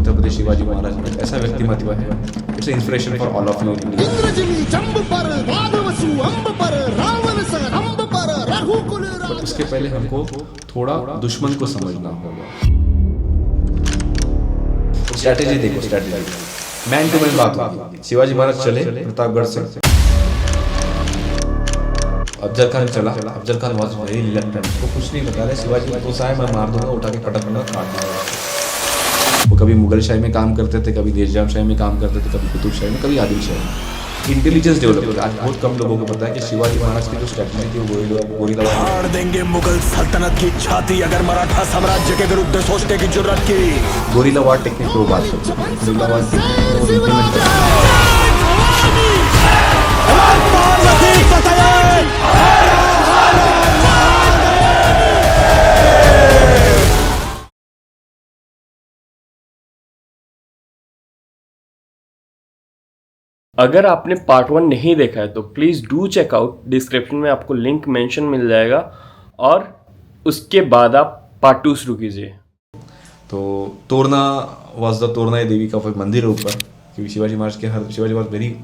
छत्रपति शिवाजी महाराज एक ऐसा व्यक्तिमत्व है, it's inspiration for all of you. But उसके पहले हमको थोड़ा दुश्मन को समझना होगा। स्ट्रैटेजी देखो, स्ट्रैटेजी मैन टू मैन बात होगी। शिवाजी महाराज चले प्रतापगढ़ से, अफजल खान चला, Afzal Khan was very reluctant, उसको कुछ नहीं बता रहे, शिवाजी को सा है मैं मार दूंगा, उठा के पटक दूंगा, काट दूंगा। वो कभी मुगल शाही में काम करते थे, कभी निजाम शाही में काम करते थे, कभी कुतुब शाही में, कभी आदिल शाही में। इंटेलिजेंस डेवलप, आज बहुत कम लोगों को पता है कि शिवाजी महाराज की जो स्ट्रैटेजी थी वो गोरिल्ला फाड़ देंगे मुगल सल्तनत की छाती अगर मराठा साम्राज्य के विरुद्ध सोचने की जुर्रत की। गोरिल्ला वार टेक्निक को बात करते हैं, गोरिल्ला वार टेक्निक को इम्प्लीमेंट करते हैं। अगर आपने पार्ट 1 नहीं देखा है तो please do check out, description में आपको लिंक मेंशन मिल जाएगा और उसके बाद आप पार्ट 2 शुरू कीजिए। तो तोरना वाज द तोरना देवी का मंदिर है ऊपर, क्योंकि शिवाजी महाराज के हर शिवाजी महाराज वेरी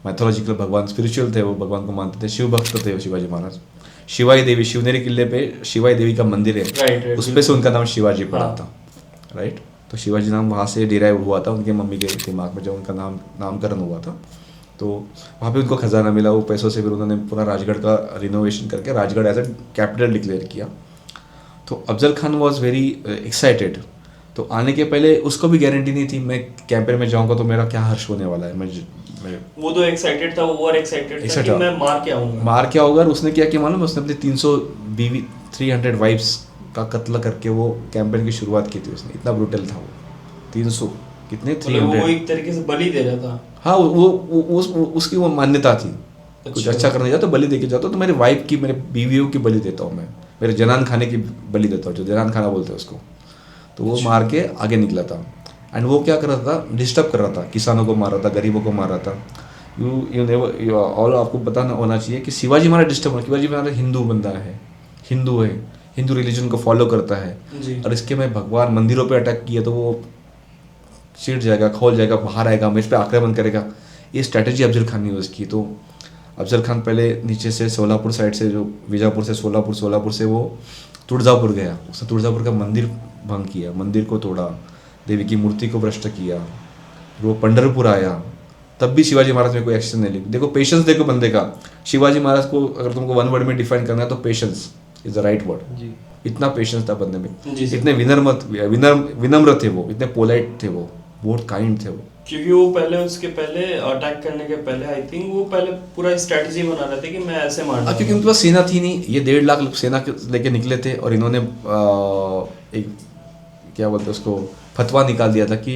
मैथोलॉजिकल भगवान, स्पिरिचुअल थे, वो भगवान को मानते थे, शिव भक्त थे शिवाजी महाराज। शिवाई देवी, शिवनेरी किले पे शिवाई देवी का मंदिर है, right, उस पे से उनका नाम शिवाजी पड़ा था, राइट। तो शिवाजी नाम वहाँ से डिराइव हुआ था उनके मम्मी के दिमाग में, जब उनका नामकरण हुआ था तो वहाँ पे उनको खजाना मिला, वो पैसों से फिर उन्होंने पूरा राजगढ़ का रिनोवेशन करके Rajgad as a capital declare किया। तो Afzal Khan was very excited. तो आने के पहले उसको भी गारंटी नहीं थी मैं कैंपेन में जाऊंगा तो मेरा क्या हर्ष होने वाला है। मैं वो तो एक्साइटेड था, ओवर एक्साइटेड था कि मैं मार के आऊंगा। मार के आऊंगा। उसने क्या किया मालूम, उसने अपने 300 बीवी 300 वाइफ्स का कत्ल करके वो कैंपेन की शुरुआत की थी उसने। इतना ब्रूटल था वो। 300 कितने 300 वो एक तरीके से बलि दे रहा था। हाँ, वो उसकी वो मान्यता थी। कुछ अच्छा करने जाता तो बलि देके जाता, तो मेरे वाइफ की, मेरे बीवियों की बलि देता हूँ मैं, मेरे जनान खाने की बलि देता हूँ, जो जनान खाना बोलते हैं उसको। तो वो मार के आगे निकला था। एंड वो क्या कर रहा था, डिस्टर्ब कर रहा था, किसानों को मार रहा था, गरीबों को मार रहा था। यू ऑल आपको पता होना चाहिए कि शिवाजी महाराज डिस्टर्ब, शिवाजी महाराज हिंदू बंदा है, हिंदू है, हिंदू रिलीजन को फॉलो करता है, और इसके में भगवान मंदिरों पे अटैक किया तो वो चिढ़ जाएगा, खोल जाएगा, बाहर आएगा, मुझ पर आक्रमण करेगा। ये स्ट्रैटेजी अफजल खान ने यूज़ की। तो अफजल खान पहले नीचे से सोलापुर साइड से, जो बीजापुर से सोलापुर से वो तुळजापुर गया। उसने तुळजापुर का मंदिर भंग किया, मंदिर को तोड़ा, देवी की मूर्ति को भ्रष्ट किया। वो पंढरपुर आया, तब भी शिवाजी महाराज में कोई एक्शन नहीं ली। देखो पेशेंस देखो बंदे का। शिवाजी महाराज को अगर तुमको वन वर्ड में डिफाइन करना है तो patience is the right word. इतना पेशेंस था बंदे में, इतने विनम्र थे वो, इतने पोलाइट थे वो, बहुत काइंड थे वो। क्योंकि वो पहले, उसके पहले अटैक करने के पहले आई थिंक वो पहले पूरा स्ट्रेटजी बना रहे थे कि मैं ऐसे मारना। क्योंकि उनके पास सेना थी नहीं, ये 1.5 लाख सेना लेके निकले थे, और इन्होंने एक क्या बोलते उसको फतवा निकाल दिया था कि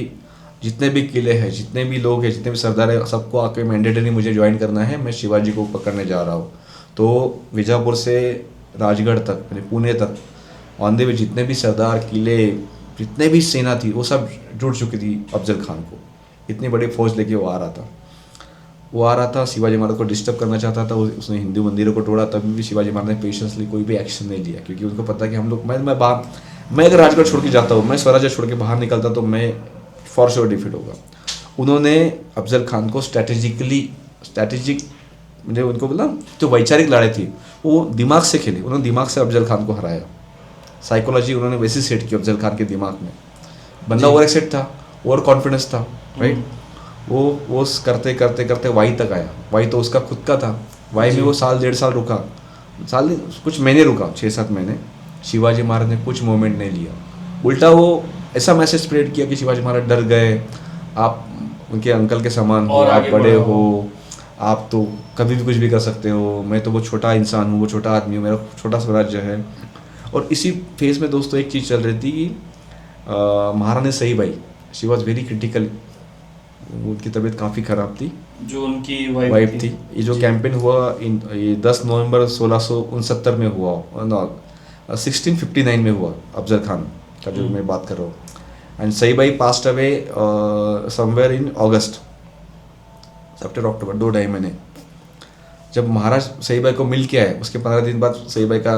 जितने भी किले हैं, जितने भी लोग हैं, जितने भी सरदार हैं, सबको आके मैंडेटरी मुझे ज्वाइन करना है, मैं शिवाजी को पकड़ने जा रहा हूँ। तो बीजापुर से राजगढ़ तक, पुणे तक ऑन द वे जितने भी सरदार, किले, जितने भी सेना थी, वो सब जुड़ चुकी थी अफजल खान को। इतनी बड़ी फौज लेके वो आ रहा था, शिवाजी महाराज को डिस्टर्ब करना चाहता था। उसने हिंदू मंदिरों को तोड़ा, तभी भी शिवाजी महाराज ने पेशेंसली कोई भी एक्शन नहीं लिया, क्योंकि उनको पता कि हम लोग, मैं अगर राजगढ़ छोड़ के जाता हूँ, मैं स्वराज्य छोड़ के बाहर निकलता तो मैं फॉर श्योर डिफीट होगा। उन्होंने अफजल खान को स्ट्रैटेजिक मुझे उनको बोला, जो वैचारिक लड़ाई थी वो दिमाग से खेली। उन्होंने दिमाग से अफजल खान को हराया। साइकोलॉजी उन्होंने वैसे सेट की अफजल खान के दिमाग में। बंदा ओवर एक्साइट था, ओवर कॉन्फिडेंस था, राइट। वो करते वाई तक आया। वाई तो उसका खुद का था। वाई में वो 1.5 साल रुका, कुछ महीने रुका, 6-7 महीने। शिवाजी महाराज ने कुछ मोमेंट नहीं लिया। उल्टा वो ऐसा मैसेज स्प्रेड किया कि शिवाजी महाराज डर गए, आप उनके अंकल के समान हो, आप बड़े हो, आप तो कभी भी कुछ भी कर सकते हो, मैं तो वो छोटा इंसान हूँ, वो छोटा आदमी हूँ, मेरा छोटा स्वराज्य है। और इसी फेज में दोस्तों एक चीज़ चल रही थी कि महारानी Saibai, she was very critical, उनकी तबीयत काफ़ी ख़राब थी, जो उनकी वाइफ थी। ये जो कैंपेन हुआ ये 10 नवंबर 1669 में हुआ, 1659 में हुआ, अफजल खान का जो मैं बात कर रहा हूँ। And Saibai passed away somewhere in August, September October, 2-2.5 महीने। जब महाराज सईबाई को मिल के आए, उसके 15 दिन बाद सईबाई का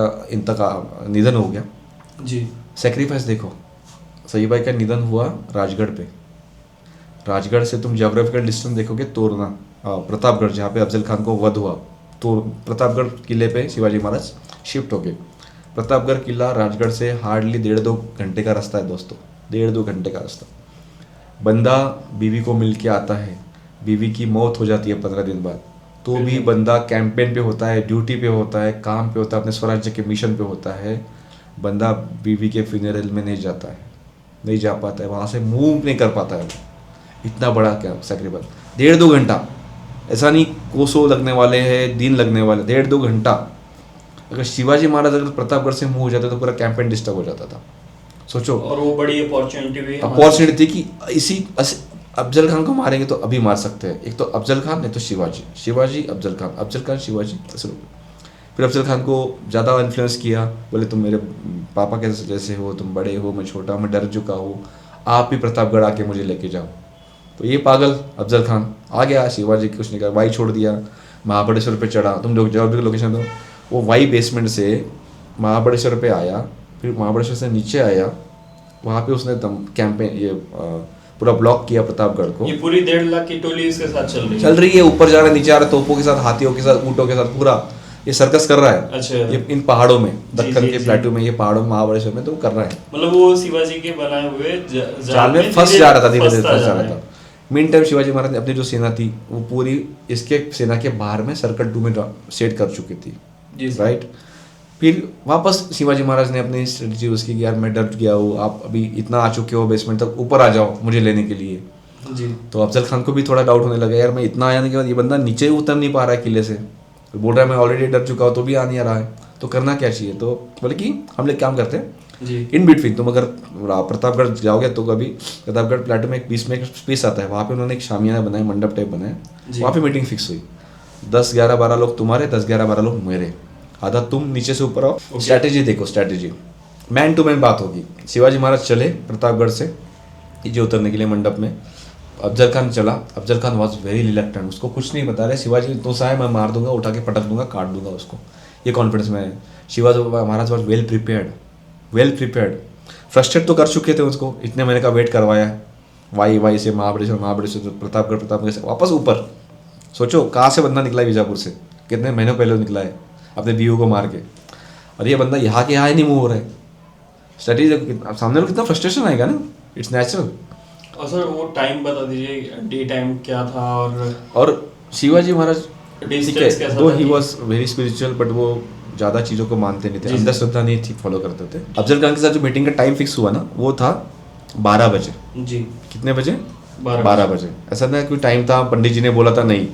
निधन हो गया जी। सेक्रीफाइस देखो, सईबाई का निधन हुआ राजगढ़ पे, राजगढ़ से तुम ज्योग्राफिकल डिस्टेंस देखोगे तोरना, प्रतापगढ़ जहाँ पे अफजल खान को वध हुआ, तो प्रतापगढ़ किले पे शिवाजी महाराज शिफ्ट हो गए। प्रतापगढ़ किला राजगढ़ से हार्डली 1.5-2 घंटे का रास्ता है दोस्तों, 1.5-2 घंटे का रास्ता। बंदा बीवी को मिल के आता है, बीवी की मौत हो जाती है 15 दिन बाद, तो भी बंदा कैंपेन पे होता है, ड्यूटी पे होता है, काम पे होता है, अपने स्वराज्य के मिशन पे होता है। बंदा बीवी के फ्यूनरल में नहीं जाता है, नहीं जा पाता है, वहाँ से मूव नहीं कर पाता है वो। इतना बड़ा क्या सैक्रिफाइस, 1.5-2 घंटा, ऐसा नहीं कोसों लगने वाले हैं, दिन लगने वाले, 1.5-2 घंटा। अगर शिवाजी महाराज अगर प्रतापगढ़ से मूव हो जाते तो पूरा कैंपेन डिस्टर्ब हो जाता था, सोचो। और वो बड़ी अपॉर्चुनिटी भी अपॉर्चुनिटी थी कि इसी अफजल खान को मारेंगे तो अभी मार सकते हैं, एक तो अफजल खान नहीं तो शिवाजी, शिवाजी अफजल खान, अफजल खान शिवाजी, ऐसे लोग। फिर अफजल खान को ज़्यादा इन्फ्लुएंस किया, बोले तुम मेरे पापा के जैसे हो, तुम बड़े हो, मैं छोटा, मैं डर चुका हूँ, आप भी प्रतापगढ़ आके मुझे लेके जाओ। तो ये पागल अफजल खान आ गया, शिवाजी कुछ नहीं कर, वाई छोड़ दिया, महाबलेश्वर पे चढ़ा। तुम लोग जब भी लोकेशन दो, वो वाई बेसमेंट से महाबलेश्वर पे आया, फिर महाबलेश्वर से नीचे आया, वहाँ पे उसने कैंपेन ये पूरा ब्लॉक किया प्रतापगढ़ को। ये पूरी 1.5 लाख की टोली इसके साथ चल रही है, ऊपर जा रहा है, नीचे आ रहा है, तोपों के साथ, हाथियों के साथ, ऊँटों के साथ, पूरा ये सर्कस कर रहा है। अच्छा। ये इन पहाड़ों में, दक्कन के प्लेटू में, ये पहाड़ों में, महाबलेश्वर में तो कर रहा है। मतलब वो शिवाजी के बनाए हुए जाल में फंस जा रहा था, धीरे धीरे फंस जा रहा था। मीन टाइम शिवाजी महाराज ने अपनी जो सेना थी वो पूरी इसके सेना के बाहर में सर्कल 2 में सेट कर चुकी थी, राइट। फिर वापस शिवाजी महाराज ने अपनी स्ट्रेटजी उसकी कि यार मैं डर गया हूँ, आप अभी इतना आ चुके हो बेसमेंट तक, ऊपर आ जाओ मुझे लेने के लिए जी। तो अफजल खान को भी थोड़ा डाउट होने लगा, यार मैं इतना आने के बाद ये बंदा नीचे उतर नहीं पा रहा है किले से, तो बोल रहा है मैं ऑलरेडी डर चुका हूँ तो भी आ नहीं आ रहा है, तो करना क्या चाहिए। तो बोले कि हम लोग काम करते हैं इन बिटवीन, तुम अगर प्रतापगढ़ जाओगे तो कभी प्रतापगढ़ प्लेटू में एक बीच में एक स्पेस आता है, वहाँ पे उन्होंने एक शामियाना बनाया, मंडप टाइप बनाया, वहाँ पे मीटिंग फिक्स हुई, 10-11-12 लोग तुम्हारे, 10-11-12 लोग मेरे, आधा तुम नीचे से ऊपर आओ। स्ट्रैटेजी देखो, स्ट्रैटेजी मैन टू मैन बात होगी। शिवाजी महाराज चले प्रतापगढ़ से नीचे उतरने के लिए मंडप में, अफजल खान चला, Afzal Khan was very reluctant, उसको कुछ नहीं बता रहे, शिवाजी तो सा है मैं मार दूंगा, उठा के पटक दूंगा, काट दूंगा उसको, ये कॉन्फिडेंस में है। Shivaji Maharaj was well prepared, frustrate तो कर चुके थे उसको, इतने महीने का वेट करवाया, वाई से महाबलेश्वर प्रतापगढ़ से वापस ऊपर। सोचो कहाँ से बंदा निकला है बीजापुर से, कितने महीनों पहले निकला है अपने बीयू को मार के, और ये बंदा यहाँ के यहाँ ही नहीं मूव हो रहा है। स्ट्रेटेजी सामने में कितना फ्रस्ट्रेशन आएगा ना, इट्स नेचुरल। और सर वो टाइम बता दीजिए, डे टाइम क्या था, और शिवाजी महाराज ठीक है, दो he was very spiritual, but वो ज़्यादा चीज़ों को मानते नहीं थे, अंधश्रद्धा नहीं थी, फॉलो करते थे। अफजल खान के साथ जो मीटिंग का टाइम फिक्स हुआ ना, वो था 12 बजे जी। कितने बजे? 12 बजे। ऐसा ना कोई टाइम था पंडित जी ने बोला था, नहीं,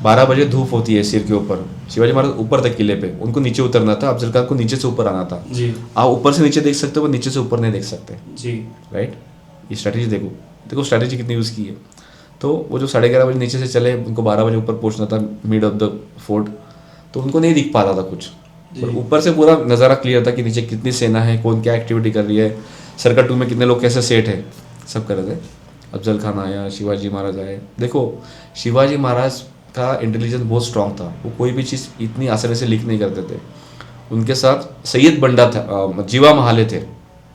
12 बजे धूप होती है सिर के ऊपर। शिवाजी महाराज ऊपर तक किले पे, उनको नीचे उतरना था, अफजल खान को नीचे से ऊपर आना था जी। आप ऊपर से नीचे देख सकते हो, नीचे से ऊपर नहीं देख सकते जी, राइट। ये स्ट्रैटेजी देखो स्ट्रैटेजी कितनी यूज़ की है। तो वो जो 11:30 बजे नीचे से चले, उनको 12 बजे ऊपर पहुंचना था मिड ऑफ द फोर्ट, तो उनको नहीं दिख पा रहा था कुछ, पर ऊपर से पूरा नज़ारा क्लियर था कि नीचे कितनी सेना है, कौन क्या एक्टिविटी कर रही है, सर्कल 2 में कितने लोग कैसे सेट है, सब कर रहे थे। अफजल खान आया, शिवाजी महाराज आए। देखो शिवाजी महाराज का इंटेलिजेंस बहुत स्ट्रांग था, वो कोई भी चीज़ इतनी आसानी से लीक नहीं करते थे। उनके साथ सैयद बंडा था, जीवा महाले थे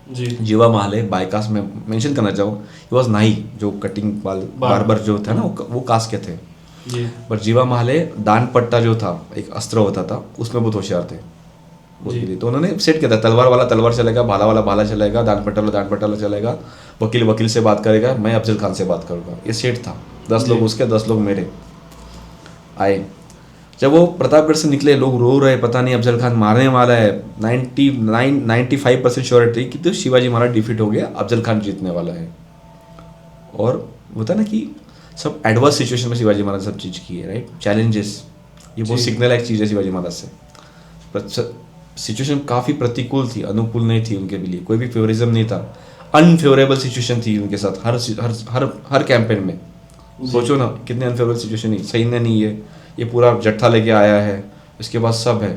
जी। जीवा महाले बाईकास्ट में मेंशन करना चाहूँ, ही वॉज नाई, जो कटिंग बार्बर जो था ना, वो कास्ट के थे जी। पर जीवा महाले दान पट्टा जो था, एक अस्त्र होता था, उसमें बहुत होशियार थे तो उन्होंने सेट किया था, तलवार वाला तलवार चलेगा, भाला वाला भाला चलेगा, दान पट्टा वाला चलेगा, वकील से बात करेगा, मैं अफजल खान से बात करूँगा, ये सेट था। 10 लोग उसके, 10 लोग मेरे आए। जब वो प्रतापगढ़ से निकले, लोग रो रहे, पता नहीं अफजल खान मारने वाला है, 95% श्योरिटी कि तो शिवाजी महाराज डिफीट हो गया, अफजल खान जीतने वाला है। और होता ना कि सब एडवर्स सिचुएशन में शिवाजी महाराज सब चीज़ की है, राइट। चैलेंजेस, ये बहुत सीखने लायक चीज़ है शिवाजी महाराज से। सिचुएशन काफ़ी प्रतिकूल थी, अनुकूल नहीं थी उनके लिए, कोई भी फेवरिज्म नहीं था, अनफेवरेबल सिचुएशन थी उनके साथ हर कैंपेन में। सोचो ना कितने अनफेवरेबल सिचुएशन, नहीं सैन्य नहीं है, ये पूरा जट्ठा लेके आया है, इसके बाद सब है।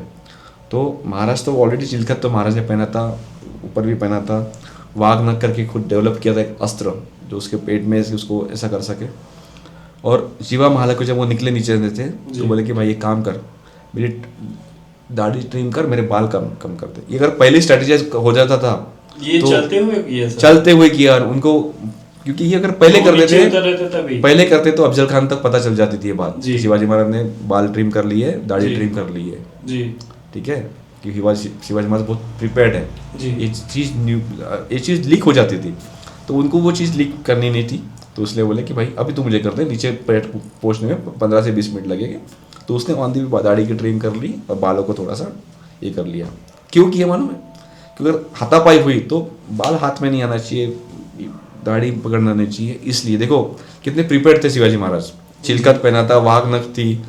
तो महाराज तो ऑलरेडी चिलखत तो महाराज ने पहना था, ऊपर भी पहना था, वाघ नक करके खुद डेवलप किया था एक अस्त्र जो उसके पेट में उसको ऐसा कर सके। और जीवा महाले को जब वो निकले नीचे थे तो बोले कि भाई ये काम कर, मेरी दाढ़ी ट्रिम कर, मेरे बाल कम कर दे। ये अगर पहले स्ट्रेटेजाइज हो जाता था ये तो चलते हुए किया, चलते हुए किया, उनको क्योंकि ये अगर पहले कर नीचे देते उतर रहे थे तभी। पहले करते तो अफजल खान तक पता चल जाती थी ये बात जी। कि शिवाजी महाराज ने बाल ट्रिम कर लिए, दाढ़ी जी। ट्रिम कर ली है, जी ठीक है, क्योंकि शिवाजी महाराज बहुत प्रिपेयर्ड है। जी। ये चीज़ लीक हो जाती थी, तो उनको वो चीज़ लीक करनी नहीं थी, तो इसलिए बोले कि भाई अभी तो मुझे कर दे, नीचे पेट पहुँचने में 15 से 20 मिनट लगेंगे। तो उसने ऑन दी दाढ़ी की ट्रिम कर ली और बालों को थोड़ा सा ये कर लिया। क्यों किया मालूम है? क्योंकि अगर हाथापाई हुई तो बाल हाथ में नहीं आना चाहिए, दाढ़ी पकड़ना नहीं चाहिए, इसलिए देखो कितने प्रिपेयर्ड थे शिवाजी महाराज। चिलकत पहना था, वाघ नख थी,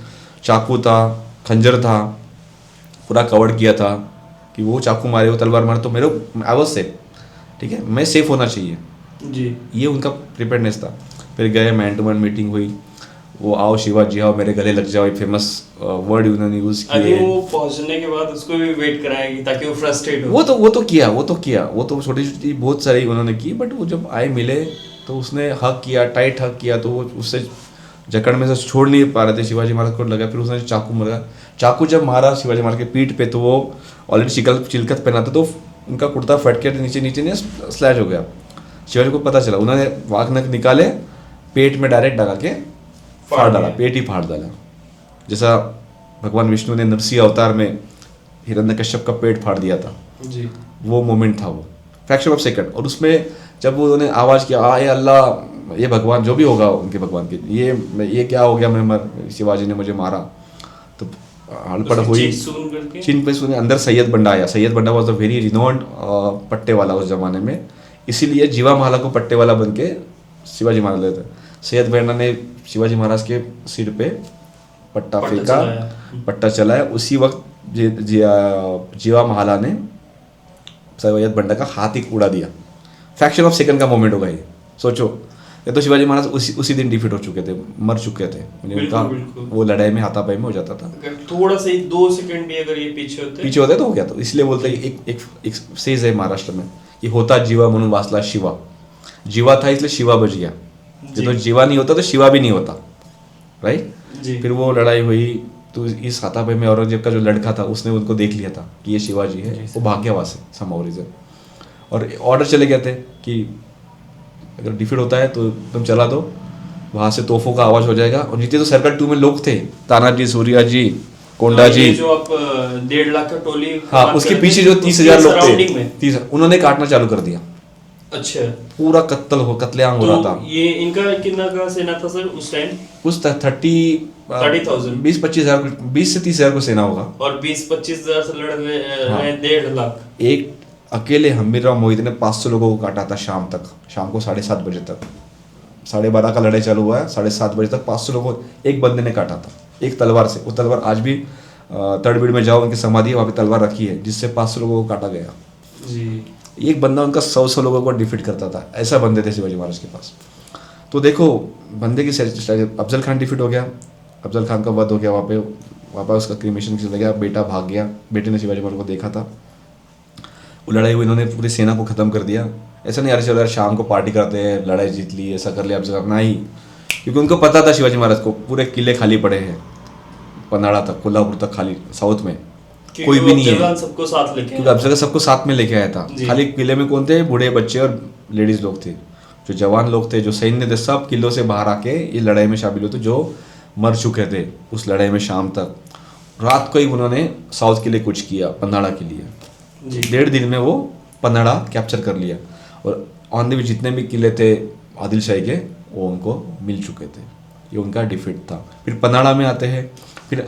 चाकू था, खंजर था, पूरा कवर किया था कि वो चाकू मारे, वो तलवार मारे तो मेरे आई वाज सेफ, ठीक है, मैं सेफ होना चाहिए, जी। ये उनका प्रिपेयर्डनेस था। फिर गए, मैन टू मैन मीटिंग हुई, वो आओ शिवाजी आओ मेरे गले लग जाओ, फेमस वर्ड उन्होंने यूज़ आई थिंक किए। वो पहुंचने के बाद उसको भी वेट कराएगी ताकि वो फ्रस्ट्रेट हो। वो तो किया, वो तो छोटी छोटी बहुत सारी उन्होंने की, बट वो जब आए मिले तो उसने हक किया, टाइट हक किया, तो वो उससे जकड़ में से छोड़ नहीं पा रहे थे। शिवाजी महाराज को लगा, फिर उसने चाकू मारा। चाकू जब मारा शिवाजी महाराज के पीठ पे, तो वो ऑलरेडी चिलकत पहना था, तो उनका कुर्ता फट के नीचे ने स्लैश हो गया। शिवाजी को पता चला, उन्होंने वाघ नख निकाले, पेट में डायरेक्ट डाला के फाड़ डाला, पेट ही फाड़ डाला। जैसा भगवान विष्णु ने नरसिंह अवतार में हिरण्यकश्यप का पेट फाड़ दिया था, जी। वो मोमेंट था, वो फ्रैक्शन ऑफ सेकंड। और उसमें जब वो उन्होंने आवाज़ किया, आए अल्लाह, ये भगवान जो भी होगा उनके भगवान के, ये क्या हो गया, मैं शिवाजी ने मुझे मारा, तो हड़पड़ हुई। चीन पे सुने अंदर सैयद बंडा आया। सैयद बंडा वॉज अ वेरी रिनोन्ड पट्टे वाला उस जमाने में, इसीलिए जीवा माला को पट्टे वाला बन के शिवाजी महाराज लेते। सैयद बंडा ने शिवाजी महाराज के सिर पे पट्टा फेंका, पट्टा चलाया। उसी वक्त जीवा माला ने सैयद बंडा का हाथ ही उड़ा दिया। फ्रैक्शन ऑफ सेकंड का मोमेंट होगा ये, सोचो। ये तो शिवाजी महाराज उसी दिन डिफीट हो चुके थे, मर चुके थे, उनका वो लड़ाई में हाथापाई में हो जाता था। थोड़ा सा 2 सेकंड भी अगर ये पीछे होते तो हो गया। तो इसलिए बोलते हैं एक सेज है महाराष्ट्र में, ये होता जीवा म्हणून वाचला शिवा। जीवा था इसलिए शिवा बच गया, तो जीवा नहीं होता तो शिवा भी नहीं होता, राइट। फिर वो लड़ाई हुई, तो इस हाथापाई में औरंगजेब का जो लड़का था उसने उनको देख लिया था कि ये शिवाजी है, वो भाग गया वहाँ से सम रीजन, और ऑर्डर चले गए थे कि अगर डिफीट होता है तो तुम चला दो, वहाँ से तोहफों का आवाज हो जाएगा। और नीचे तो सर्कल 2 में लोग थे, तानाजी, सूर्या जी, कोंडा जी, जो आप 1.5 लाख का टोली, हाँ, उसके पीछे जो 30,000 लोग थे, 30, उन्होंने काटना चालू कर दिया। अच्छा, पूरा कत्लेआम हो रहा था। ये इनका कितना का सेना था सर उस टाइम? कुछ 30,000 20 से 30,000 को सेना होगा, और 20-25 हजार से लड़ रहे हैं 1.5 लाख। एक अकेले हमीरराव मोहित ने 500 लोगों को काटा था शाम को 7:30 बजे तक। 12:30 का लड़ाई चालू हुआ है, 7:30 बजे तक 500 लोगों को एक बंदे ने काटा था, एक तलवार से। वो तलवार आज भी तड़बीड़ में जाओ, उनकी समाधि वहाँ पे तलवार रखी है, जिससे 500 लोगों को काटा गया जी। एक बंदा उनका 100 लोगों को डिफीट करता था, ऐसा बंदे थे शिवाजी महाराज के पास। तो देखो बंदे की अफजल खान डिफीट हो गया, अफजल खान का वध हो गया, वहाँ पे उसका क्रीमेशन चला गया, बेटा भाग गया, बेटे ने शिवाजी महाराज को देखा था, वो लड़ाई हुई, इन्होंने पूरी सेना को ख़त्म कर दिया। ऐसा नहीं यार चलो यार शाम को पार्टी करते हैं, लड़ाई जीत ली, ऐसा कर लिया अफजल खान, नहीं, क्योंकि उनको पता था शिवाजी महाराज को पूरे किले खाली पड़े हैं, पन्हाड़ा तक, कोल्हापुर तक खाली, साउथ में कोई भी नहीं है, सबको साथ लेके, क्योंकि अफजल सबको साथ में लेके आया था। खाली किले में कौन थे? बूढ़े, बच्चे और लेडीज लोग थे, जो जवान लोग थे, जो सैन्य थे, सब किलों से बाहर आके ये लड़ाई में शामिल होते, जो मर चुके थे उस लड़ाई में। शाम तक, रात को ही उन्होंने साउथ के लिए कुछ किया, पन्हाड़ा के लिए। 1.5 दिन में वो पन्हाड़ा कैप्चर कर लिया, और ऑन द वे जितने भी किले थे आदिल शाही के, वो उनको मिल चुके थे। ये उनका डिफीट था। फिर पन्हाड़ा में आते हैं, फिर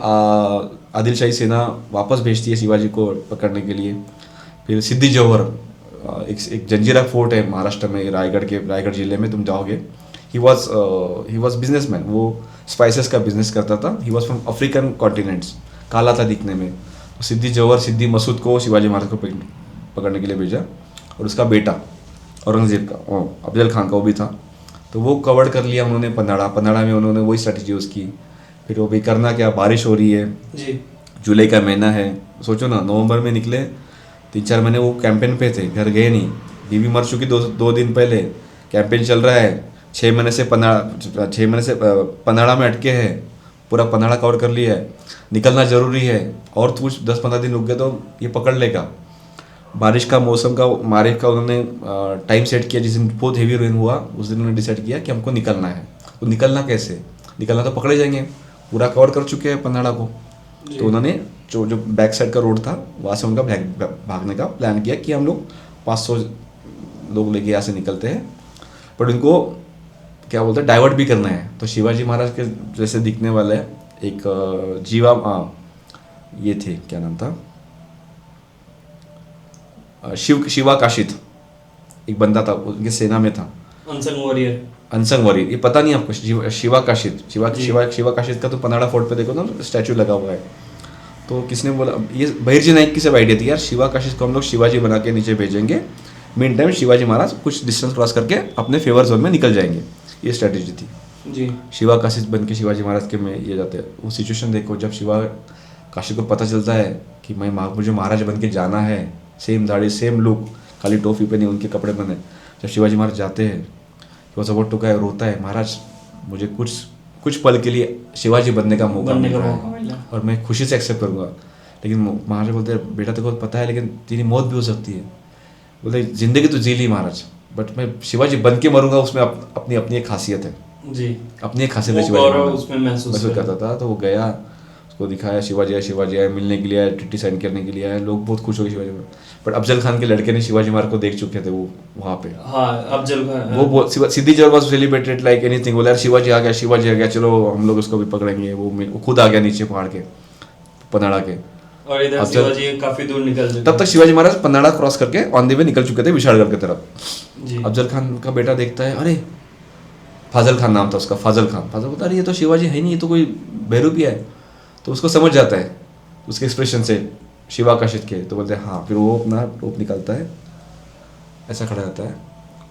आदिल शाही सेना वापस भेजती है शिवाजी को पकड़ने के लिए। फिर सिद्दी जौहर, एक जंजीरा फोर्ट है महाराष्ट्र में, रायगढ़ जिले में, तुम जाओगे। ही वॉज बिजनेसमैन, वो स्पाइसेस का बिजनेस करता था। He was from African continents, काला था दिखने में। सिद्दी जौहर, सिद्दी मसूद को शिवाजी महाराज को पकड़ने के लिए भेजा, और उसका बेटा औरंगजेब का, अफजल खान का, वो भी था। तो वो कवर कर लिया उन्होंने पन्हाड़ा में उन्होंने वही स्ट्रैटेजी यूज़ की। फिर वो भी करना क्या, बारिश हो रही है जी, जुलाई का महीना है, सोचो ना, नवंबर में निकले, 3-4 महीने वो कैंपेन पे थे, घर गए नहीं, बीवी मर चुकी 2 दिन पहले, कैंपेन चल रहा है, 6 महीने से पन्हाड़ा में अटके हैं, पूरा पन्हाड़ा कवर कर लिया है, निकलना ज़रूरी है, और कुछ 10-15 दिन रुक गए तो ये पकड़ लेगा। बारिश का मौसम का मारिफ का उन्होंने टाइम सेट किया। जिस दिन बहुत हेवी रेन हुआ उस दिन उन्होंने डिसाइड किया कि हमको निकलना है। तो निकलना कैसे, निकलना तो पकड़े जाएंगे, पूरा कवर कर चुके हैं पन्हाड़ा को। तो उन्होंने जो जो बैक साइड का रोड था वहाँ से उनका भागने का प्लान किया कि हम लोग 500 लोग लेके यहाँ से निकलते हैं, बट उनको क्या बोलते हैं डाइवर्ट भी करना है। तो शिवाजी महाराज के जैसे दिखने वाले एक ये थे, क्या नाम था, शिवाकाशित एक बंदा था, उनके सेना में था, अनसंग वॉरियर। ये पता नहीं आपको, शिवाकाशित शिवाकाशित का तो पनाड़ा फोर्ट पे देखो ना स्टैचू लगा हुआ है। तो किसने बोला, ये बहिर्जी नायक की सब आइडिया थी यार, शिवाकाशित को हम लोग शिवाजी बना के नीचे भेजेंगे, मीन टाइम शिवाजी महाराज कुछ डिस्टेंस क्रॉस करके अपने फेवर जोन में निकल जाएंगे। ये स्ट्रेटेजी थी जी। शिवाकाशित बन के शिवाजी महाराज के में ये जाते हैं। वो सिचुएशन देखो, जब शिवाकाशित को पता चलता है कि मुझे महाराज बन के जाना है, सेम दाढ़ी सेम लुक, खाली टोपी पे नहीं, उनके कपड़े बने। जब शिवाजी महाराज जाते हैं वो सब टुका है, रोता है, महाराज मुझे कुछ पल के लिए शिवाजी बनने का मौका मिल रहा है और मैं खुशी से एक्सेप्ट करूँगा। लेकिन महाराज बोलते हैं बेटा तेरे को पता है लेकिन तेरी मौत भी हो सकती है। बोलते जिंदगी तो जी ली महाराज, बट मैं शिवाजी बन के मरूंगा, उसमें अपनी अपनी एक खासियत है जी, अपनी एक खासियत है। शिवाजी उसमें महसूस करता था। तो वो गया, उसको दिखाया शिवाजी आया मिलने के लिए आया, चिट्ठी साइन करने के लिए आया, लोग बहुत खुश हो गए शिवाजी में। बट अफजल खान के लड़के ने शिवाजी महाराज को देख चुके थे वो वहाँ पे। हाँ, अफजल खान वो सीधी जवाब वाज सेलिब्रेटेड लाइक एनीथिंग। बोला यार शिवाजी आ गया, चलो हम लोग उसको भी पकड़ेंगे। वो खुद आ गया नीचे पहाड़ के पनाड़ा के, और इधर शिवाजी काफी दूर निकल चुके। तब तक शिवाजी महाराज पन्हाड़ा क्रॉस करके ऑन द वे निकल चुके थे विशालगढ़ की तरफ। अफजल खान का बेटा देखता है, अरे फाजल खान नाम था उसका, फाजल बोलता अरे ये तो शिवाजी है नहीं, ये तो कोई बहरूपिया है। तो उसको समझ जाता है उसके एक्सप्रेशन से शिवाकाशित के। तो बोलते हैं हाँ। फिर वो अपना टोप निकालता है, ऐसा खड़ा रहता है,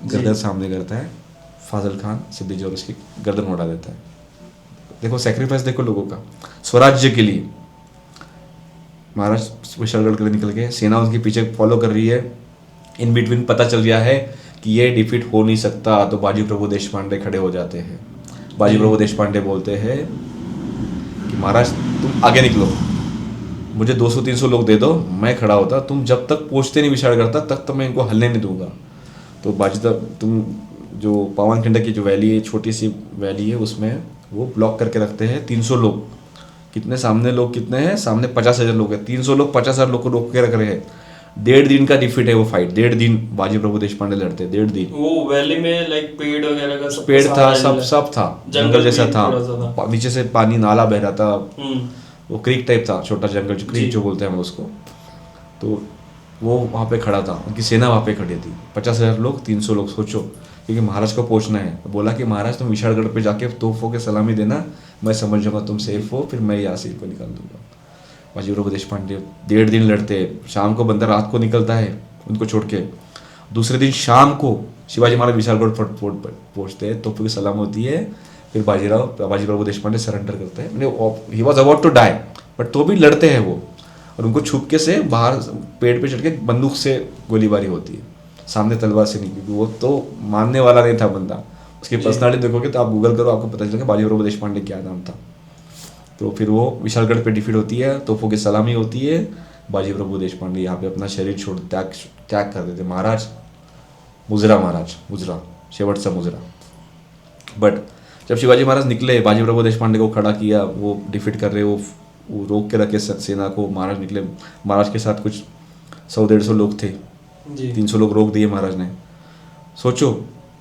गर्दन सामने करता है, फाजल खान सीधी जोर उसकी गर्दन उड़ा देता है। देखो सेक्रीफाइस देखो लोगों का स्वराज्य के लिए। महाराज विशालगढ़ के लिए निकल गए, सेना उनके पीछे फॉलो कर रही है। इन बिटवीन पता चल गया है कि ये डिफीट हो नहीं सकता। तो बाजी प्रभु देशपांडे खड़े हो जाते हैं। बाजी प्रभु देशपांडे बोलते हैं कि महाराज तुम आगे निकलो, मुझे 200-300 लोग दे दो, मैं खड़ा होता, तुम जब तक पहुँचते नहीं विशालगढ़ तक तो मैं इनको हलने नहीं दूंगा। तो बाजी तुम जो पावनखिंड की जो वैली है, छोटी सी वैली है, उसमें वो ब्लॉक करके रखते हैं 300 लोग। कितने सामने लोग कितने हैं, सामने 50,000 लोग हैं, 300 लोग 50,000 लोग को रोक के रख रहे हैं। 1.5 दिन का डिफीट है वो फाइट, 1.5 दिन बाजी प्रभु देशपांडे लड़ते, 1.5 दिन। वो वैली में लाइक पेड़ वगैरह का पेड़ था, सब था, जंगल जैसा था, नीचे से पानी नाला बह रहा था, वो क्रीक टाइप था, छोटा जंगल, क्रीक जो बोलते हैं हम उसको। तो वो वहाँ पे खड़ा था, उनकी सेना वहाँ पे खड़ी थी, 50,000 लोग, 300 लोग। सोचो, क्योंकि महाराज को पहुँचना है। तो बोला कि महाराज तुम विशालगढ़ पे जाके तोपों के सलामी देना, मैं समझ जाऊंगा तुम सेफ हो, फिर मैं यहाँ से इनको निकाल दूंगा। बाजी प्रभु देशपांडे 1.5 दिन लड़ते, शाम को बंदा रात को निकलता है उनको छोड़ के। दूसरे दिन शाम को शिवाजी महाराज विशालगढ़ फोर्ट पर पहुँचते हैं, तोपों की सलाम होती है, फिर बाजी प्रभु देशपांडे सरेंडर करते हैं। He was about to die, but तो भी लड़ते हैं वो, और उनको छुपके से बाहर पेड़ पे चढ़ के बंदूक से गोलीबारी होती है, सामने तलवार से नहीं, क्योंकि वो तो मानने वाला नहीं था बंदा। उसकी पर्सनालिटी देखोगे तो आप गूगल करो, आपको पता चलेगा बाजी प्रभु देशपांडे क्या नाम था। तो फिर वो विशालगढ़ पे डिफीट होती है, तोपों की सलामी होती है, बाजी प्रभु देशपांडे यहाँ पे अपना शरीर छोड़ त्याग कर देते। महाराज मुजरा शेवटचा मुजरा। बट जब शिवाजी महाराज निकले, बाजी प्रभु देशपांडे को खड़ा किया, वो डिफीट कर रहे, वो रोक के रखे सेना को। महाराज निकले, महाराज के साथ कुछ 100-150 लोग थे, 300 लोग रोक दिए महाराज ने। सोचो,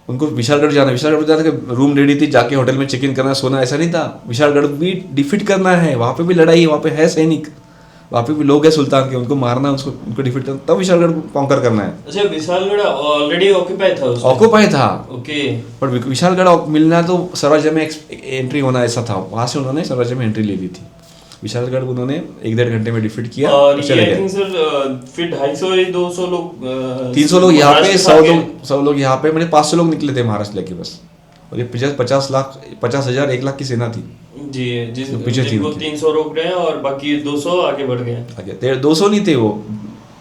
उनको विशालगढ़ जाना के रूम रेडी थी, जाके होटल में चेक इन करना, सोना, ऐसा नहीं था। विशालगढ़ भी डिफीट करना है, वहाँ पे भी लड़ाई है, वहाँ पे है सैनिक, वहाँ पे भी लोग हैं सुल्तान के, उनको मारना, उनको डिफीट करना, तब विशालगढ़ कॉन्कर करना है। अच्छा, विशालगढ़ ऑलरेडी ऑक्यूपाई था। ओके। पर विशालगढ़ मिलना तो स्वराज्य में एंट्री होना, ऐसा था। वहाँ से उन्होंने स्वराज्य में एंट्री ले ली थी। विशालगढ़ उन्होंने 1-1.5 घंटे में डिफीट किया और चले गए। फिर 250-200 लोग, 300 लोग यहाँ पे, 100 लोग यहाँ पे, मैंने 500 लोग निकले थे महाराष्ट्र लेके बस। और ये 50,000 1 लाख की सेना थी जी, जिनको 300 रोक रहे हैं और बाकी 200 आगे बढ़ गए। आगे 200 नहीं थे वो,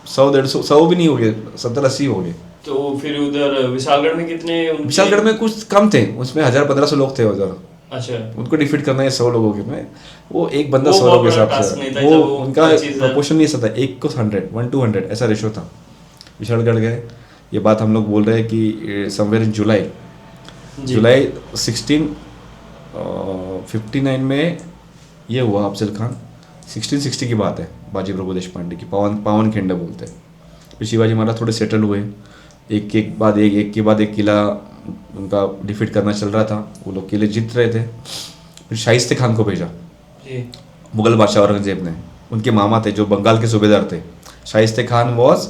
100 भी नहीं हो गए, 70-80 हो गए। तो फिर उधर विशालगढ़ में कितने? विशालगढ़ में कुछ कम थे, उसमें 1,000-1,500 लोग थे उधर। अच्छा, उनको डिफीट करना है 100 लोगों के में, वो एक बंदा 100 लोगों के हिसाब से, वो उनका प्रोपोर्शन नहीं ऐसा था, 1 to 100, 1 to 100 ऐसा रेशो था। बिछड़ गड़ गए। ये बात हम लोग बोल रहे हैं कि समवेयर इन जुलाई 1659 में ये हुआ अफजल खान। 1660 की बात है, बाजी प्रभु देशपांडे की पावन खिंड बोलते हैं। फिर शिवाजी महाराज थोड़े सेटल हुए, एक के बाद एक किला उनका डिफीट करना चल रहा था, वो लोग किले जीत रहे थे। फिर शाइस्ते खान को भेजा मुगल बादशाह औरंगजेब ने, उनके मामा थे जो बंगाल के सूबेदार थे। Shaista Khan was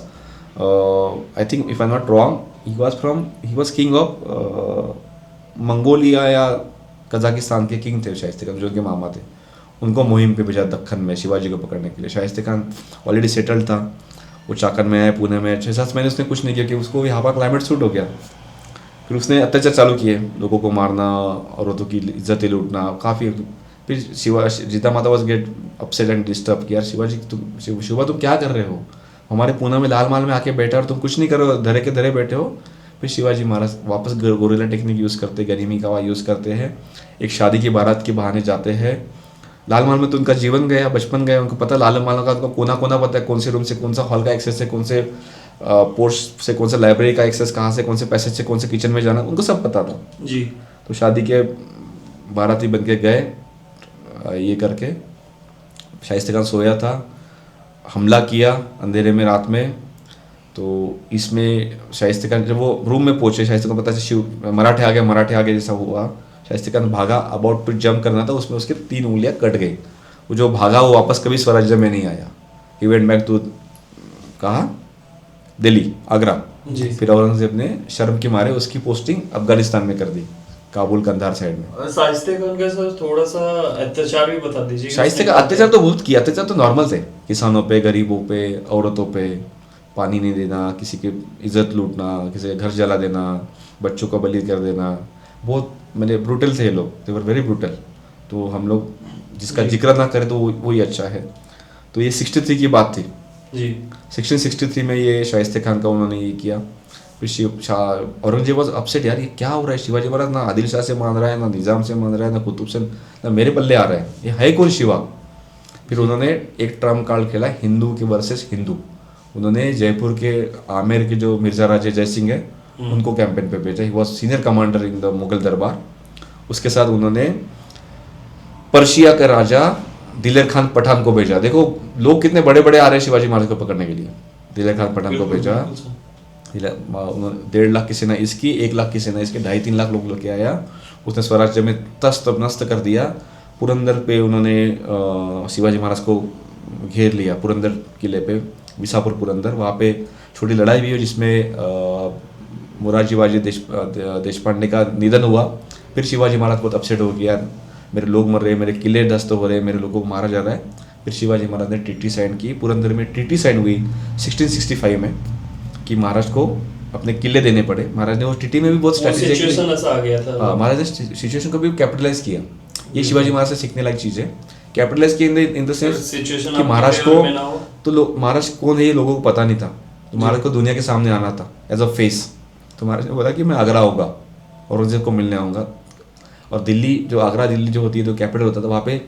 I think if I not wrong he was king of Mongolia या कजाकिस्तान के किंग थे शाइस्ते खान, जो उनके मामा थे। उनको मुहिम पे भेजा दक्खन में शिवाजी को पकड़ने के लिए। शाइस्ते खान ऑलरेडी सेटल्ड था, वो चाकन में आया, पुणे में 6-7 महीने उसने कुछ नहीं किया कि उसको यहाँ पर क्लाइमेट सूट हो गया। फिर उसने अत्याचार चालू किए, लोगों को मारना, औरतों की इज्जतें लूटना काफ़ी। फिर जीता माता was get upset and disturb कि यार शिवाजी तुम क्या कर रहे हो, हमारे पूना में लाल महल में आके बैठे और तुम कुछ नहीं कर रहे हो, धरे के धरे बैठे हो। फिर शिवाजी महाराज वापस गोरिल्ला टेक्निक यूज़ करते, गनीमी का यूज़ करते हैं, एक शादी की बारात के बहाने जाते हैं लाल महल में। तो उनका जीवन गया, बचपन गया, उनको पता लाल महल का उनको कोना कोना पता है, कौन से रूम से कौन सा हॉल का एक्सेस है, कौन से पोर्ट्स से कौन सा लाइब्रेरी का एक्सेस कहाँ से, कौन से पैसेज से कौन से किचन में जाना, उनको सब पता था जी। तो शादी के बाराती बन के गए, ये करके शाइस्ते खान सोया था, हमला किया अंधेरे में रात में। तो इसमें शाइस्ते खान जब वो रूम में पहुंचे, शाइस्ते खान पता है मराठे आ गए जैसा हुआ। शाइस्ते खान भागा, अबाउट टू जंप करना था, उसमें उसके 3 उंगलियां कट गई। वो जो भागा वो वापस कभी स्वराज्य में नहीं आया। ही वेंट बैक टू कहाँ, दिल्ली, आगरा। फिर औरंगजेब ने शर्म के मारे उसकी पोस्टिंग अफगानिस्तान में कर दी, काबुल कंधार साइड में। शाइस्ते खान का सर थोड़ा सा अत्याचार भी बता दीजिए। शाइस्ते का अत्याचार तो बहुत किया, अत्याचार तो नॉर्मल थे, किसानों पे, गरीबों पे, औरतों पे, पानी नहीं देना, किसी की इज्जत लूटना, किसी के घर जला देना, बच्चों का बलि कर देना, बहुत मतलब ब्रूटल थे ये लोग, दे वर वेरी ब्रूटल। तो हम लोग जिसका जिक्र ना करें तो वही अच्छा है। तो ये 63 की बात थी जी। 1663 में ये शाइस्ते खान का उन्होंने ये किया। फिर औरंगजेब वॉज अपसेट, यार ये क्या हो रहा है, शिवाजी महाराज ना आदिल शाह से मान रहा है, ना निज़ाम से मान रहा है, ना कुतुब से, ना मेरे पल्ले आ रहा है, ये है कौन शिवा। फिर उन्होंने एक ट्रम्प कार्ड खेला, हिंदू के वर्सेस हिंदू। उन्होंने जयपुर के आमेर के जो मिर्जा राजे जय सिंह है उनको कैंपेन पे भेजा। He was senior commander in the Mughal दरबार। उसके साथ उन्होंने पर्शिया का राजा दिलेर खान पठान को भेजा। देखो लोग कितने बड़े बड़े आ रहे हैं शिवाजी महाराज को पकड़ने के लिए। दिलेर खान पठान को भेजा, 1.5 लाख की सेना इसकी, 1 लाख की सेना इसके, 2.5-3 लाख लोग लेके आया। उसने स्वराज्य में तस्त नस्त कर दिया। पुरंदर पे उन्होंने शिवाजी महाराज को घेर लिया, पुरंदर किले पे, विसापुर पुरंदर। वहाँ पे छोटी लड़ाई भी हुई जिसमें मोरारजी बाजी देशपांडे का निधन हुआ। फिर शिवाजी महाराज बहुत अपसेट हो गया, मेरे लोग मर रहे हैं, मेरे किले ध्वस्त हो रहे हैं, मेरे लोगों को मारा जा रहा है। फिर शिवाजी महाराज ने ट्रीटी साइन की, पुरंदर में ट्रीटी साइन हुई 1665 में कि महाराज को अपने किले देने पड़े। महाराज ने वो ट्रीटी में भी बहुत सिचुएशन ऐसा आ गया था। महाराज ने सिचुएशन को भी कैपिटलाइज किया। ये शिवाजी महाराज से सीखने लायक चीज़ है। कैपिटलाइज किया इन द सेंस कि महाराज को तो महाराज कौन है ये लोगों को पता नहीं था, तो महाराज को दुनिया के सामने आना था एज अ फेस। तो महाराज ने बोला कि मैं आगरा आऊँगा, औरंगजेब को मिलने आऊँगा। और दिल्ली जो आगरा दिल्ली जो होती है, जो कैपिटल होता था, वहाँ पे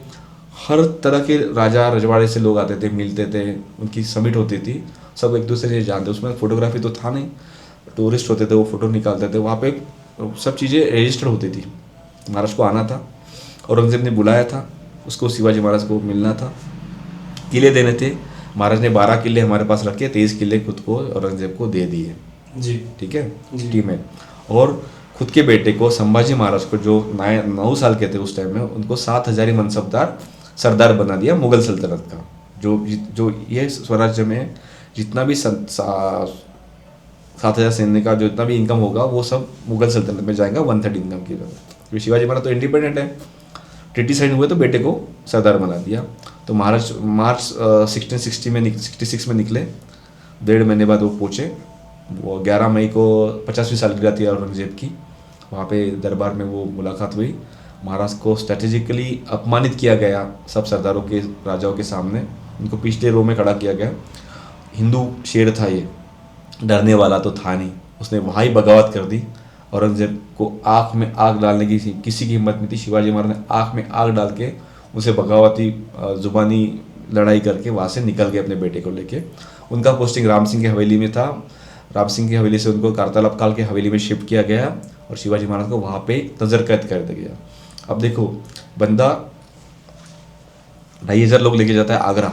हर तरह के राजा रजवाड़े से लोग आते थे, मिलते थे, उनकी समिट होती थी, सब एक दूसरे से जानते। उसमें फोटोग्राफी तो था नहीं, टूरिस्ट होते थे, वो फोटो निकालते थे। वहाँ पे सब चीज़ें रजिस्टर्ड होती थी। महाराज को आना था, औरंगजेब ने बुलाया था उसको, शिवाजी महाराज को मिलना था, किले देने थे। महाराज ने 12 किले हमारे पास रखे, 23 किले खुद को औरंगजेब को दे दिए जी। ठीक है टीम में। और खुद के बेटे को संभाजी महाराज को, जो 9 साल के थे उस टाइम में, उनको 7,000 मनसबदार सरदार बना दिया मुगल सल्तनत का। जो ये स्वराज्य में जितना भी 7,000 सैन्य का जो इतना भी इनकम होगा वो सब मुगल सल्तनत में जाएगा, 1/3 इनकम की वजह। शिवाजी महाराज तो इंडिपेंडेंट है, ट्रीटी साइन हुए तो बेटे को सरदार बना दिया। तो महाराज मार्च 1666 में निकले, 1.5 महीने बाद वो पहुँचे। वो 11 मई को 50वीं सालगिरह थी औरंगजेब की। वहाँ पे दरबार में वो मुलाकात हुई। महाराज को स्ट्रेटेजिकली अपमानित किया गया सब सरदारों के, राजाओं के सामने। उनको पिछले रो में खड़ा किया गया। हिंदू शेर था ये, डरने वाला तो था नहीं। उसने वहाँ ही बगावत कर दी। औरंगजेब को आँख में आग डालने की किसी की हिम्मत नहीं थी। शिवाजी महाराज ने आँख में आग डाल के उसे बगावती जुबानी लड़ाई करके वहाँ से निकल गए अपने बेटे को लेके। उनका पोस्टिंग राम सिंह की हवेली में था। राम सिंह की हवेली से उनको कारतालाब काल की हवेली में शिफ्ट किया गया और शिवाजी महाराज को वहाँ पे नजर कैद कर दिया गया। अब देखो बंदा 2,500 लोग लेके जाता है आगरा,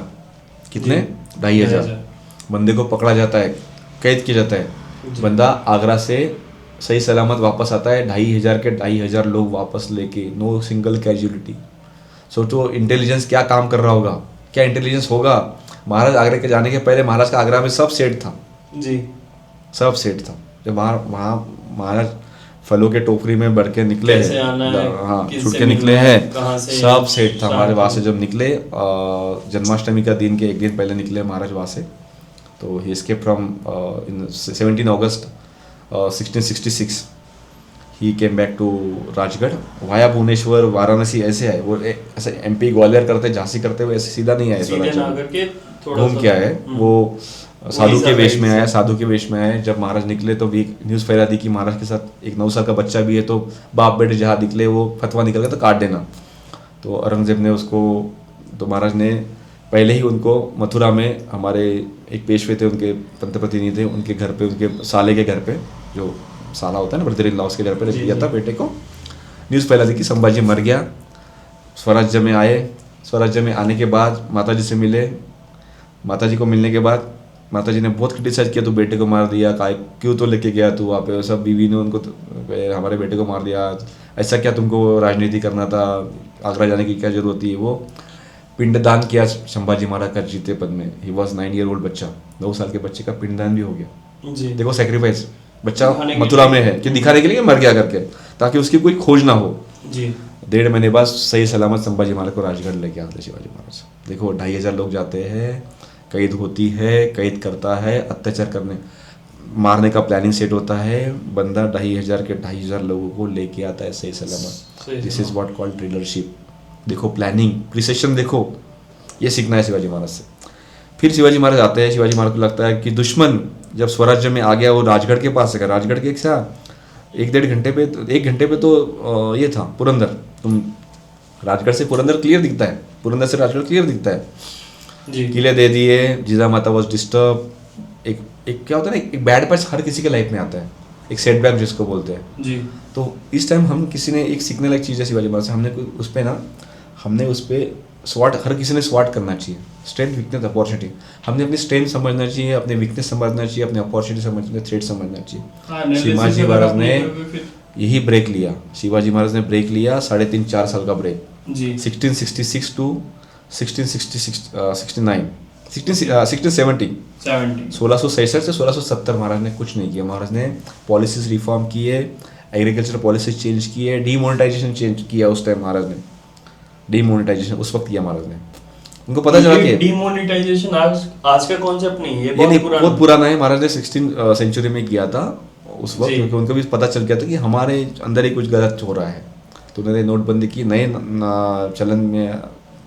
कितने 2,500 बंदे को पकड़ा जाता है, कैद किया जाता है, बंदा आगरा से सही सलामत वापस आता है, 2,500 के 2,500 लोग वापस लेके, नो सिंगल कैजुअलिटी। सोचो इंटेलिजेंस क्या काम कर रहा होगा, क्या इंटेलिजेंस होगा। महाराज आगरा के जाने के पहले महाराज का आगरा में सब सेट था जी, सब सेट था। जब वहाँ महाराज फलों के टोकरी में भर के निकले कैसे आना है, हाँ किससे छुट के मिलना निकले है, हैं, कहाँ से सब सेट था। हमारे वहाँ से स्टार्ट जब निकले जन्माष्टमी का दिन के एक दिन पहले निकले महाराज वहाँ से, तो he escape from in 17 August 1666 he came back to Rajgarh via Bhubaneswar Varanasi, ऐसे है वो ऐसे एमपी ग्वालियर करते झांसी करते हुए ऐसे सीधा नहीं आए, सीधे ना करके थोड़ा घूम के आए। वो साधु के वेश में आया, साधु के वेश में आए। जब महाराज निकले तो भी न्यूज़ फैला दी कि महाराज के साथ एक 9 साल का बच्चा भी है, तो बाप बेटे जहाँ निकले वो फतवा निकल गया तो काट देना। तो औरंगजेब ने उसको, तो महाराज ने पहले ही उनको मथुरा में, हमारे एक पेशवे थे उनके पंत प्रतिनिधि थे, उनके घर पे, उनके साले के घर पे, जो साला होता है ना ब्रदर इन लॉ, उसके घर पे रख दिया था बेटे को। न्यूज़ फैला दी कि संभाजी मर गया। स्वराज्य में आए, स्वराज्य में आने के बाद माताजी से मिले, माताजी को मिलने के बाद माताजी ने बहुत क्रिटिसाइज किया, तू बेटे को मार दिया, क्यों तो लेके गया तू वहाँ पे। सब बीवी ने उनको हमारे बेटे को मार दिया, ऐसा क्या तुमको राजनीति करना था, आगरा जाने की क्या जरूरत थी। वो पिंडदान किया संभाजी महाराज का जीते पद में। ही वॉज 9 ईयर ओल्ड बच्चा, 9 साल के बच्चे का पिंडदान भी हो गया। जी, देखो सेक्रीफाइस, बच्चा दिखाने के मथुरा लिए। में है कि दिखाने के लिए मर गया करके, ताकि उसकी कोई खोज ना हो। जी, 1.5 महीने बाद सही सलामत संभाजी महाराज को राजगढ़ लेके आते शिवाजी महाराज। देखो 2,500 लोग जाते हैं, कैद होती है, कैद करता है, अत्याचार करने मारने का प्लानिंग सेट होता है, बंदा 2,500 के 2,500 लोगों को लेके आता है सही सलामत। This is what called leadership. देखो प्लानिंग, प्रिसिशन, देखो ये सीखना है शिवाजी महाराज से। फिर शिवाजी महाराज आते हैं, शिवाजी महाराज को लगता है कि दुश्मन जब स्वराज्य में आ गया, वो राजगढ़ के पास है, राजगढ़ के क्या 1-1.5 घंटे पे, 1 घंटे पे तो ये था पुरंदर। तुम राजगढ़ से पुरंदर क्लियर दिखता है, पुरंदर से राजगढ़ क्लियर दिखता है। जी, किले दे दिए, जीजा माता वॉज डिस्टर्ब। एक क्या होता है ना, एक बैड पैच हर किसी के लाइफ में आता है, एक सेटबैक जिसको बोलते हैं। जी, तो इस टाइम हम किसी ने एक सीखने लायक चीज़ है शिवाजी महाराज से, हमने उस पर स्वाट, हर किसी ने स्वाट करना चाहिए, स्ट्रेंथ वीकनेस अपॉर्चुनिटी। हमने अपनी स्ट्रेंथ समझना चाहिए, अपने वीकनेस समझना चाहिए, अपने अपॉर्चुनिटी समझना, थ्रेट समझना चाहिए। शिवाजी महाराज ने यही ब्रेक लिया, शिवाजी महाराज ने ब्रेक लिया, 3.5-4 साल का ब्रेक। जी, 1666 टू 1669 1670 1667 से 1670 महाराज ने कुछ नहीं किया। महाराज ने पॉलिसीज रिफॉर्म किए, एग्रीकल्चर पॉलिसीज चेंज किए, डीमोनेटाइजेशन चेंज किया। उस टाइम महाराज ने डीमोनेटाइजेशन उस वक्त किया महाराज ने। उनको पता चला कि डीमोनेटाइजेशन आज का कॉन्सेप्ट नहीं है, ये नहीं, बहुत पुराना है। महाराज ने 16th सेंचुरी में किया था उस वक्त, क्योंकि उनको भी पता चल गया था कि हमारे अंदर ही कुछ गलत हो रहा है। तो उन्होंने नोटबंदी की, नए चलन में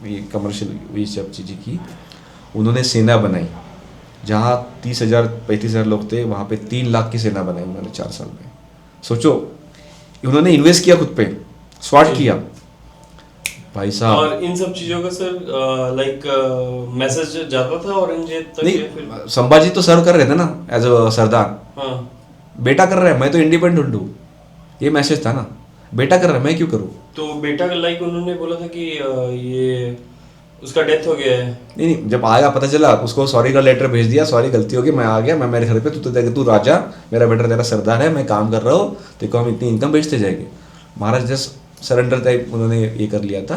ये कमर्शियल ये सब चीज़ें की। उन्होंने सेना बनाई, जहाँ 30,000-35,000 लोग थे, वहाँ पे 3 लाख की सेना बनाई उन्होंने 4 साल में। सोचो, उन्होंने इन्वेस्ट किया खुद पे, स्वाट किया भाई साहब। और इन सब चीजों का सर लाइक मैसेज जाता था औरंगजेब तक? नहीं, संभाजी तो सर्व कर रहे थे ना एज अ सरदार। हाँ, बेटा कर रहा है, मैं तो इंडिपेंडेंट हूँ, ये मैसेज था ना। बेटा कर रहा है, मैं क्यों करूँ? तो बेटा लाइक उन्होंने बोला था कि ये उसका डेथ हो गया है। नहीं, जब आया पता चला, उसको सॉरी का लेटर भेज दिया, सॉरी गलती हो गई, मैं आ गया, मैं मेरे घर पे, तू राजा, मेरा बेटा तेरा सरदार है, मैं काम कर रहा हूँ, तेरे को हम इतनी इनकम भेजते जाएंगे। महाराज जस्ट सरेंडर टाइप उन्होंने ये कर लिया था,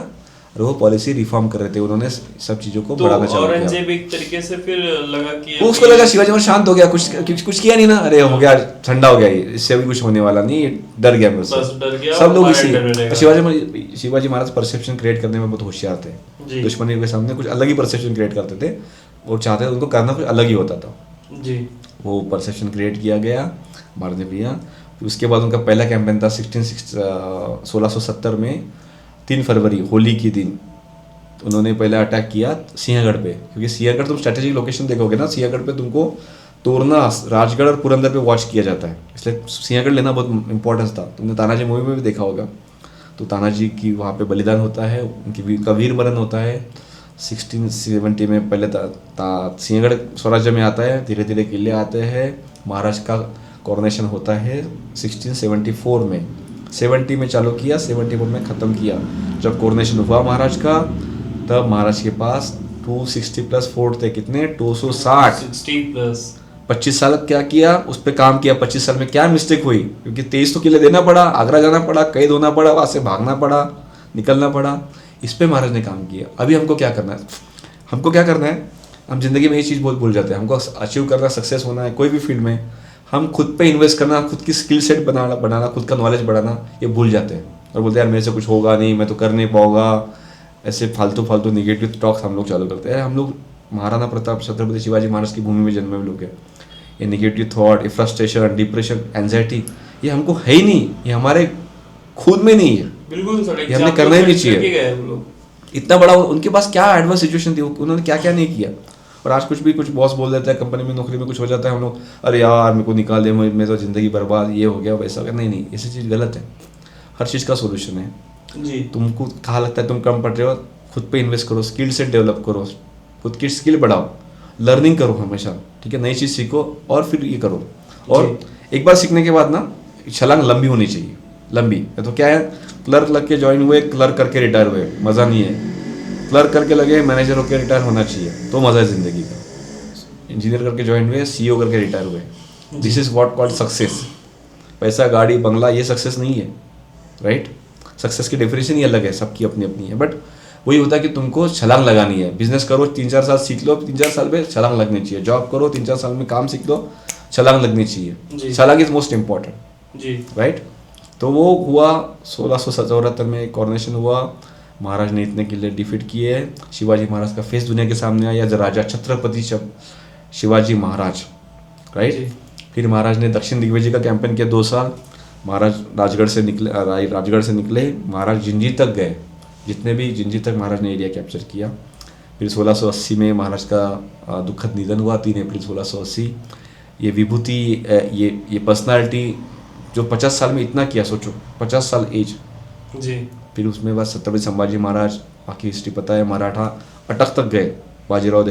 और वो पॉलिसी रिफॉर्म कर रहे थे, उन्होंने सब चीज़ों को बढ़ाना चालू किया। औरंगजेब एक तरीके से फिर लगा कि उसको लगा शिवाजी महाराज शांत हो गया, कुछ किया नहीं ना, अरे हो गया, ठंडा हो गया, इससे अभी कुछ होने वाला नहीं, डर गया मैं उससे। डर गया, सब लोग इसी शिवाजी महाराज परसेप्शन क्रिएट करने में बहुत होशियार थे। दुश्मनी के सामने कुछ अलग ही परसेप्शन क्रिएट करते थे, वो चाहते थे उनको करना कुछ अलग ही होता था जी। वो परसेप्शन क्रिएट किया गया, मार ने लिया। उसके बाद उनका पहला कैंपेन था 1670 में 3 फरवरी होली के दिन उन्होंने पहला अटैक किया सिंहगढ़ पे, क्योंकि सिंहगढ़ तुम स्ट्रेटेजिक लोकेशन देखोगे ना, सिंहगढ़ पे तुमको तोरना, राजगढ़ और पुरंदर पे वॉच किया जाता है, इसलिए सिंहगढ़ लेना बहुत इंपॉर्टेंस था। तुमने तानाजी मूवी में भी देखा होगा, तो तानाजी की वहाँ पे बलिदान होता है, उनकी का वीर मरण होता है। 1670 में पहले सिंहगढ़ स्वराज्य में आता है, धीरे धीरे किले आते हैं। महाराष्ट्र का कॉरोनेशन होता है 1674 में, 70 में चालू किया, 74 में ख़त्म किया। जब कॉरोनेशन हुआ महाराष्ट्र का, तब महाराष्ट्र के पास 260 प्लस फोर्ट थे, कितने 260 60 प्लस 25 साल क्या किया, उस पर काम किया। 25 साल में क्या मिस्टेक हुई, क्योंकि 23 तो किले देना पड़ा, आगरा जाना पड़ा, कैद होना पड़ा, वहाँ से भागना पड़ा, निकलना पड़ा। इस पे महाराज ने काम किया। अभी हमको क्या करना है, हमको क्या करना है, हम जिंदगी में ये चीज़ बहुत भूल जाते हैं। हमको अचीव करना, सक्सेस होना है कोई भी फील्ड में, हम खुद पे इन्वेस्ट करना, खुद की स्किल सेट बनाना, खुद का नॉलेज बढ़ाना, ये भूल जाते हैं और बोलते हैं यार मेरे से कुछ होगा नहीं, मैं तो कर नहीं पाऊंगा। ऐसे फालतू निगेटिव टॉक्स हम लोग चालू करते हैं। हम लोग महाराणा प्रताप, छत्रपति शिवाजी महाराज की भूमि में जन्मे हुए लोग हैं। ये निगेटिव थॉट, ये फ्रस्ट्रेशन, डिप्रेशन, एंजाइटी, ये हमको है ही नहीं, ये हमारे खुद में नहीं है, बिल्कुल सर, ये हमने करना ही नहीं चाहिए। गए वो लोग। इतना बड़ा उनके पास क्या एडवर्स सिचुएशन थी, उन्होंने क्या क्या नहीं किया। और आज कुछ बॉस बोल देता है, कंपनी में नौकरी में कुछ हो जाता है, हम लोग अरे यार मेरे को निकाल दे, मैं तो ज़िंदगी बर्बाद, ये हो गया वैसा हो गया। नहीं, ऐसी चीज़ गलत है। हर चीज़ का सोल्यूशन है जी। तुमको कहा लगता है तुम कम पढ़ रहे हो, खुद पे इन्वेस्ट करो, स्किल सेट डेवलप करो, खुद की स्किल बढ़ाओ, लर्निंग करो हमेशा, ठीक है, नई चीज़ सीखो और फिर ये करो। और एक बार सीखने के बाद ना छलांग लंबी होनी चाहिए, लंबी। तो क्या है, क्लर्क लग के ज्वाइन हुए, क्लर्क करके रिटायर हुए, मज़ा नहीं है। क्लर्क करके लगे, मैनेजर होकर रिटायर होना चाहिए, तो मज़ा है ज़िंदगी का। इंजीनियर करके ज्वाइन हुए, CEO करके रिटायर हुए, this is what called success. पैसा, गाड़ी, बंगला, ये सक्सेस नहीं है, राइट। सक्सेस की डेफिनेशन ही अलग है, सबकी अपनी अपनी है। बट वही होता है कि तुमको छलांग लगानी है। बिजनेस करो, 3-4 साल सीख लो, 3-4 साल में छलांग लगनी चाहिए। जॉब करो, 3-4 साल में काम सीख लो, छलांग लगनी चाहिए। छलांग इज मोस्ट इम्पॉर्टेंट जी, राइट। तो वो हुआ 1674 में कॉरोनेशन हुआ, महाराज ने इतने किले डिफीट किए। शिवाजी महाराज का फेस दुनिया के सामने आया एज राजा, छत्रपति शिवाजी महाराज, राइट। फिर महाराज ने दक्षिण दिग्विजय का कैंपेन किया 2 साल। महाराज राजगढ़ से निकले, महाराज जिंजी तक गए, जितने भी जिंजी तक महाराज ने एरिया कैप्चर किया। फिर 1680 में महाराज का दुखद निधन हुआ, 3 अप्रैल 1680। ये विभूति, ये पर्सनालिटी जो 50 साल में इतना किया, सोचो 50 साल एज जी। फिर उसमें बाद छत्रपति संभाजी महाराज, बाकी हिस्ट्री पता है, मराठा अटक तक गए। बाजीराव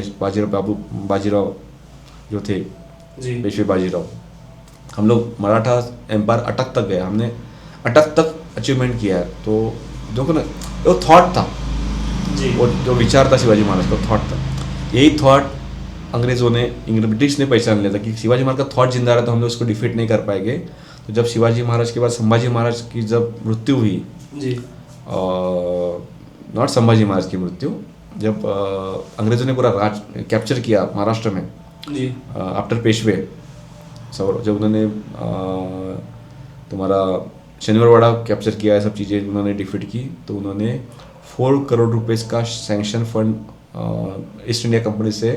जो थे जी, पेशवे बाजीराव, हम लोग मराठा एम्पायर अटक तक गए, हमने अटक तक अचीवमेंट किया है। तो देखो ना, वो थॉट था जी, वो जो विचार था शिवाजी महाराज का, थॉट था। यही थॉट अंग्रेजों ने, ब्रिटिश ने पहचान लिया था कि शिवाजी महाराज का थॉट जिंदा रहा तो हम लोग उसको डिफीट नहीं कर पाएंगे। तो जब शिवाजी महाराज के बाद संभाजी महाराज की जब मृत्यु हुई, जी, नॉट संभाजी महाराज की मृत्यु, जब अंग्रेजों ने पूरा राज कैप्चर किया महाराष्ट्र में जी, आफ्टर पेशवे, जब उन्होंने तुम्हारा शनिवारवाड़ा कैप्चर किया, है सब चीज़ें उन्होंने डिफीट की, तो उन्होंने 4 करोड़ रुपए का sanction fund east India company से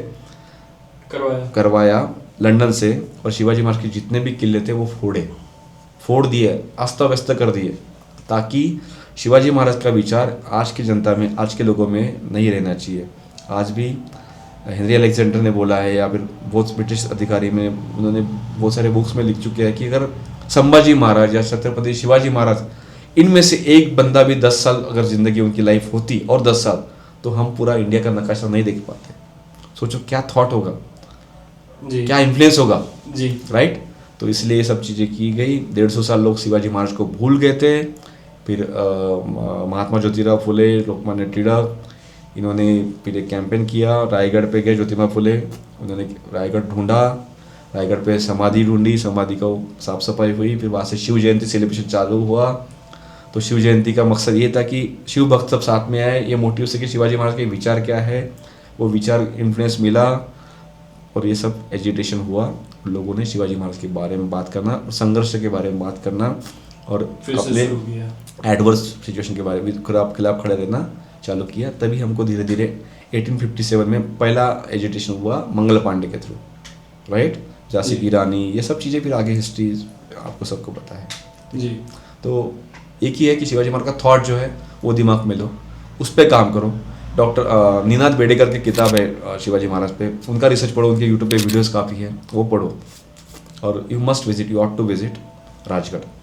करवाया लंदन से, और शिवाजी महाराज के जितने भी किले थे वो फोड़ दिए, अस्त व्यस्त कर दिए, ताकि शिवाजी महाराज का विचार आज की जनता में, आज के लोगों में नहीं रहना चाहिए। आज भी हेनरी अलेक्जेंडर ने बोला है, या फिर बहुत ब्रिटिश अधिकारी में उन्होंने बहुत सारे बुक्स में लिख चुके हैं कि अगर संभाजी महाराज या छत्रपति शिवाजी महाराज, इनमें से एक बंदा भी 10 साल अगर ज़िंदगी उनकी लाइफ होती, और 10 साल, तो हम पूरा इंडिया का नक्शा नहीं देख पाते। सोचो क्या थॉट होगा जी, क्या इन्फ्लुएंस होगा जी, राइट। तो इसलिए ये सब चीज़ें की गई। 150 साल लोग शिवाजी महाराज को भूल गए थे। फिर महात्मा ज्योतिराव फुले, लोकमान्य टिळक, इन्होंने फिर एक कैंपेन किया, रायगढ़ पे गए ज्योतिबा फुले, उन्होंने रायगढ़ ढूंढा, रायगढ़ पे समाधि ढूंढी, समाधि का साफ सफाई हुई, फिर वहाँ से शिव जयंती सेलिब्रेशन चालू हुआ। तो शिव जयंती का मकसद ये था कि शिव भक्त सब साथ में आए, ये मोटिव से कि शिवाजी महाराज के विचार क्या है, वो विचार इन्फ्लुएंस मिला, और ये सब एजिटेशन हुआ। लोगों ने शिवाजी महाराज के बारे में बात करना, संघर्ष के बारे में बात करना, और अपने एडवर्स सिचुएशन के बारे में खिलाफ खड़े रहना चालू किया। तभी हमको धीरे धीरे 1857 में पहला एजिटेशन हुआ मंगल पांडे के थ्रू, राइट। झांसी की रानी, ये सब चीज़ें फिर आगे हिस्ट्री आपको सबको पता है जी। तो एक ही है कि शिवाजी महाराज का थॉट जो है वो दिमाग में लो, उस पर काम करो। डॉक्टर नीनाद बेडेकर की किताब है शिवाजी महाराज पे, उनका रिसर्च पढ़ो, उनके यूट्यूब पे वीडियोस काफ़ी है, वो पढ़ो। और you must visit, you ought to visit Rajgarh.